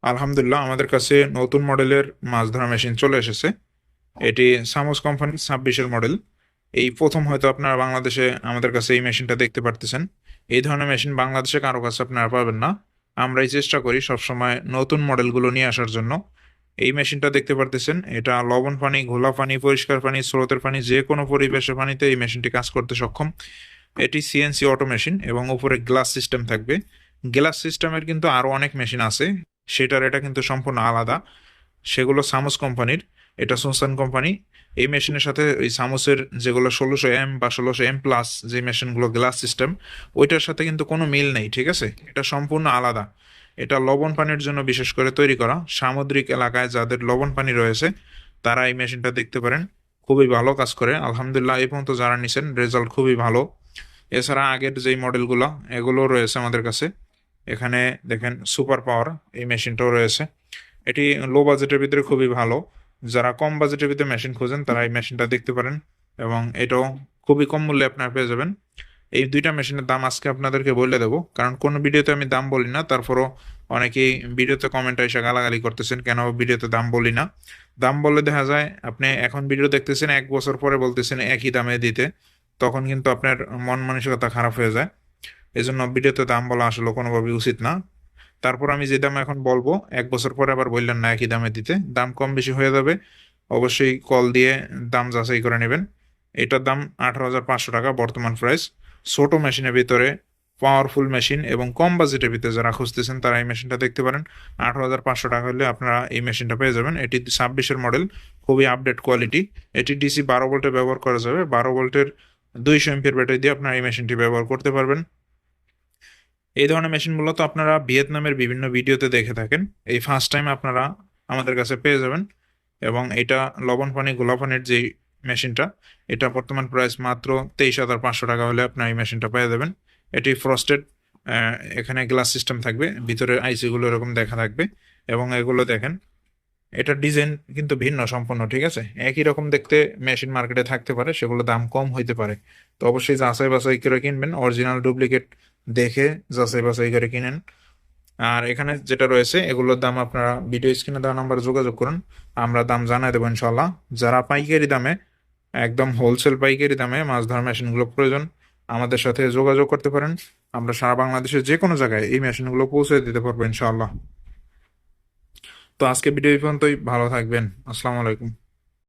আলহামদুলিল্লাহ, আমাদের কাছে নতুন মডেলের মাছ ধরা মেশিন চলে এসেছে। এটি সামোস কোম্পানির 26-এর মডেল। এই প্রথম হয়তো আপনারা বাংলাদেশে আমাদের কাছে এই মেশিনটা দেখতে পারতেছেন। এই ধরনের মেশিন বাংলাদেশে কারো কাছে আপনারা পাবেন না। আমরাই চেষ্টা করি সবসময় নতুন মডেলগুলো নিয়ে আসার জন্য। এই মেশিনটা দেখতে পারতেছেন, এটা লবণ পানি, ঘোলা পানি, পরিষ্কার পানি, স্রোতের পানি, যে কোনো পরিবেশের পানিতে এই মেশিনটি কাজ করতে সক্ষম। এটি সিএনসি অটো মেশিন এবং উপরে গ্লাস সিস্টেম থাকবে। গ্লাস সিস্টেমের কিন্তু আরো অনেক মেশিন আছে, সেটার এটা কিন্তু সম্পূর্ণ আলাদা। সেগুলো সামুস কোম্পানির, এটা সুনসান কোম্পানি। এই মেশিনের সাথে ওই সামুসের যেগুলো 1600 এম বা 1600 এম প্লাস যে মেশিনগুলো গ্লাস সিস্টেম, ওইটার সাথে কিন্তু কোনো মিল নেই, ঠিক আছে? এটা সম্পূর্ণ আলাদা। এটা লবণ পানির জন্য বিশেষ করে তৈরি করা। সামুদ্রিক এলাকায় যাদের লবণ পানি রয়েছে তারা এই মেশিনটা দেখতে পারেন। খুবই ভালো কাজ করে আলহামদুলিল্লাহ, এই পর্যন্ত যারা নিছেন রেজাল্ট খুবই ভালো। এছাড়া আগের যেই মডেলগুলো এগুলো রয়েছে আমাদের কাছে। এখানে দেখেন সুপার পাওয়ার এই মেশিনটাও রয়েছে। এটি লো বাজেটের ভিতরে খুবই ভালো। যারা কম বাজেটের ভিতরে মেশিন খোঁজেন তারা এই মেশিনটা দেখতে পারেন, এবং এটাও খুবই কম মূল্যে আপনারা পেয়ে যাবেন। এই দুইটা মেশিনের দাম আজকে আপনাদেরকে বলে দেবো, কারণ কোনো ভিডিওতে আমি দাম বলি না। তারপরও অনেকেই ভিডিওতে কমেন্টে এসে গালাগালি করতেছেন কেন ভিডিওতে দাম বলি না। দাম বললে দেখা যায় আপনি এখন ভিডিও দেখতেছেন, 1 বছর পরে বলতেছেন একই দামে দিতে, তখন কিন্তু আপনার মন মানসিকতা খারাপ হয়ে যায়। এই জন্য ভিডিওতে দাম বলা আসলে কোনোভাবেই উচিত না। তারপর আমি যে দাম এখন বলবো, 1 বছর পরে আবার বললেন না একই দামে দিতে, দাম কম বেশি হয়ে যাবে। অবশ্যই কল দিয়ে দাম যাচাই করে নেবেন। এটার দাম 18,500 টাকা বর্তমান প্রাইস। ছোট মেশিনের ভিতরে পাওয়ারফুল মেশিন এবং কম বাজেটের ভিতরে যারা খুঁজতেছেন তারা এই মেশিনটা দেখতে পারেন। 18,500 টাকা হলে আপনারা এই মেশিনটা পেয়ে যাবেন। এটি 26-এর মডেল, খুবই আপডেট কোয়ালিটি। এটি ডিসি 12 ভোল্টে ব্যবহার করা যাবে। 12 ভোল্টের 200 এমপিয়ার ব্যাটারি দিয়ে আপনারা এই মেশিনটি ব্যবহার করতে পারবেন। এই ধরনের মেশিন মূলত আপনারা ভিয়েতনামের বিভিন্ন ভিডিওতে দেখে থাকেন, এই ফার্স্ট টাইম আপনারা আমাদের কাছে পেয়ে যাবেন। এবং এটা লবণ পানি গোলা পানির যে মেশিনটা, এটা বর্তমান প্রাইস মাত্র 23,500 টাকা হলে আপনার এই মেশিনটা পেয়ে যাবেন। এটি ফ্রস্টেড, এখানে গ্লাস সিস্টেম থাকবে, ভিতরে আইসি গুলো এরকম দেখা থাকবে। এবং এগুলো দেখেন, এটার ডিজাইন কিন্তু ভিন্ন সম্পূর্ণ, ঠিক আছে? একই রকম দেখতে মেশিন মার্কেটে থাকতে পারে, সেগুলো দাম কম হইতে পারে। তো অবশ্যই যাচাই বাছাই করে কিনবেন, অরিজিনাল ডুপ্লিকেট দেখে যাচাই বাছাই করে কিনেন। আর এখানে যেটা রয়েছে এগুলোর দাম আপনারা ভিডিও স্ক্রিনে দেওয়া নাম্বারে যোগাযোগ করুন, আমরা দাম জানাই দেবো ইনশাল্লাহ। যারা পাইকারি দামে, একদম হোলসেল পাইকারি দামে মাছ ধরার মেশিনগুলো প্রয়োজন, আমাদের সাথে যোগাযোগ করতে পারেন। আমরা সারা বাংলাদেশের যে কোনো জায়গায় এই মেশিনগুলো পৌঁছে দিতে পারবো ইনশাল্লাহ। তো আজকে ভিডিও এই পর্যন্তই, ভালো থাকবেন। আসসালামু আলাইকুম।